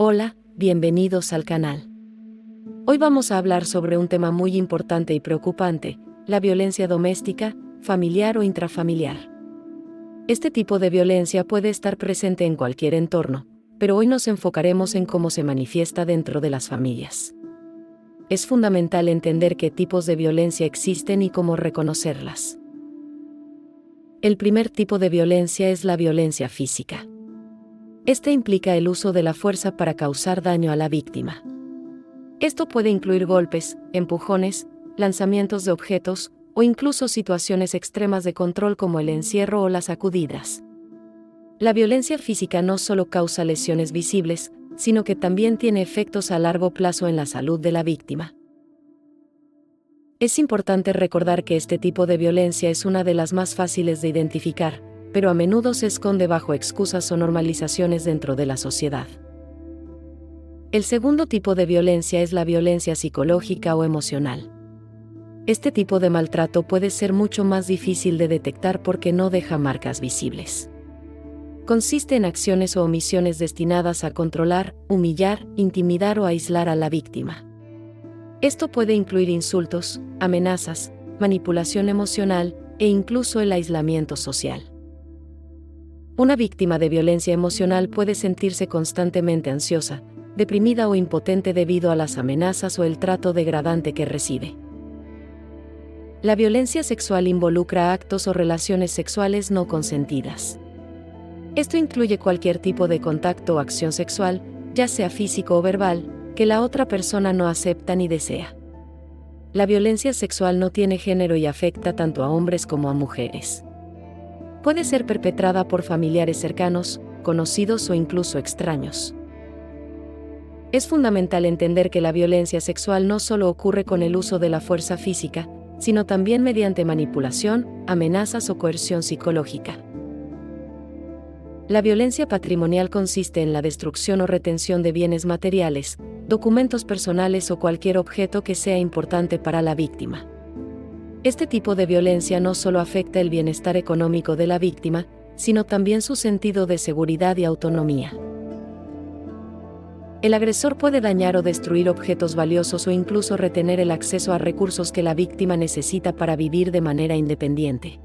Hola, bienvenidos al canal. Hoy vamos a hablar sobre un tema muy importante y preocupante, la violencia doméstica, familiar o intrafamiliar. Este tipo de violencia puede estar presente en cualquier entorno, pero hoy nos enfocaremos en cómo se manifiesta dentro de las familias. Es fundamental entender qué tipos de violencia existen y cómo reconocerlas. El primer tipo de violencia es la violencia física. Este implica el uso de la fuerza para causar daño a la víctima. Esto puede incluir golpes, empujones, lanzamientos de objetos, o incluso situaciones extremas de control como el encierro o las sacudidas. La violencia física no solo causa lesiones visibles, sino que también tiene efectos a largo plazo en la salud de la víctima. Es importante recordar que este tipo de violencia es una de las más fáciles de identificar, pero a menudo se esconde bajo excusas o normalizaciones dentro de la sociedad. El segundo tipo de violencia es la violencia psicológica o emocional. Este tipo de maltrato puede ser mucho más difícil de detectar porque no deja marcas visibles. Consiste en acciones o omisiones destinadas a controlar, humillar, intimidar o aislar a la víctima. Esto puede incluir insultos, amenazas, manipulación emocional e incluso el aislamiento social. Una víctima de violencia emocional puede sentirse constantemente ansiosa, deprimida o impotente debido a las amenazas o el trato degradante que recibe. La violencia sexual involucra actos o relaciones sexuales no consentidas. Esto incluye cualquier tipo de contacto o acción sexual, ya sea físico o verbal, que la otra persona no acepta ni desea. La violencia sexual no tiene género y afecta tanto a hombres como a mujeres. Puede ser perpetrada por familiares cercanos, conocidos o incluso extraños. Es fundamental entender que la violencia sexual no solo ocurre con el uso de la fuerza física, sino también mediante manipulación, amenazas o coerción psicológica. La violencia patrimonial consiste en la destrucción o retención de bienes materiales, documentos personales o cualquier objeto que sea importante para la víctima. Este tipo de violencia no solo afecta el bienestar económico de la víctima, sino también su sentido de seguridad y autonomía. El agresor puede dañar o destruir objetos valiosos o incluso retener el acceso a recursos que la víctima necesita para vivir de manera independiente.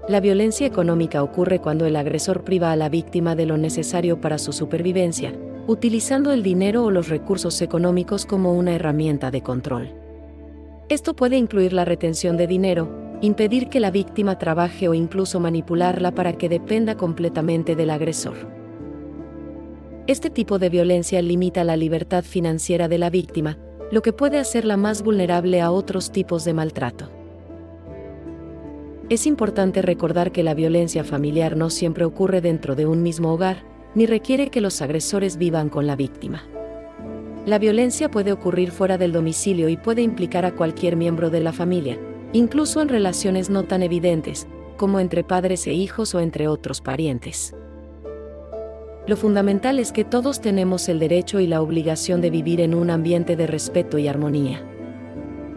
La violencia económica ocurre cuando el agresor priva a la víctima de lo necesario para su supervivencia, utilizando el dinero o los recursos económicos como una herramienta de control. Esto puede incluir la retención de dinero, impedir que la víctima trabaje o incluso manipularla para que dependa completamente del agresor. Este tipo de violencia limita la libertad financiera de la víctima, lo que puede hacerla más vulnerable a otros tipos de maltrato. Es importante recordar que la violencia familiar no siempre ocurre dentro de un mismo hogar, ni requiere que los agresores vivan con la víctima. La violencia puede ocurrir fuera del domicilio y puede implicar a cualquier miembro de la familia, incluso en relaciones no tan evidentes, como entre padres e hijos o entre otros parientes. Lo fundamental es que todos tenemos el derecho y la obligación de vivir en un ambiente de respeto y armonía.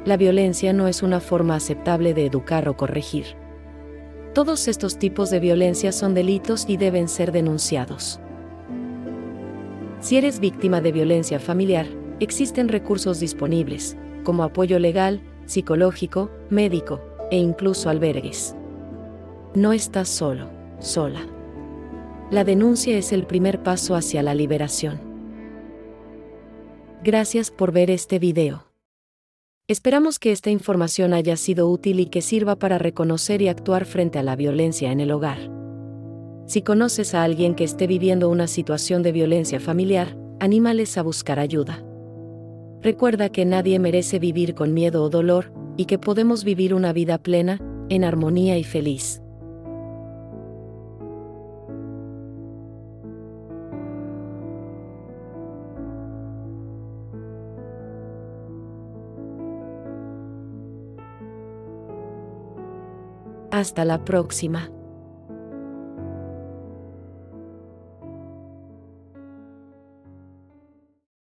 La violencia no es una forma aceptable de educar o corregir. Todos estos tipos de violencia son delitos y deben ser denunciados. Si eres víctima de violencia familiar, existen recursos disponibles, como apoyo legal, psicológico, médico, e incluso albergues. No estás solo, sola. La denuncia es el primer paso hacia la liberación. Gracias por ver este video. Esperamos que esta información haya sido útil y que sirva para reconocer y actuar frente a la violencia en el hogar. Si conoces a alguien que esté viviendo una situación de violencia familiar, anímales a buscar ayuda. Recuerda que nadie merece vivir con miedo o dolor, y que podemos vivir una vida plena, en armonía y feliz. Hasta la próxima.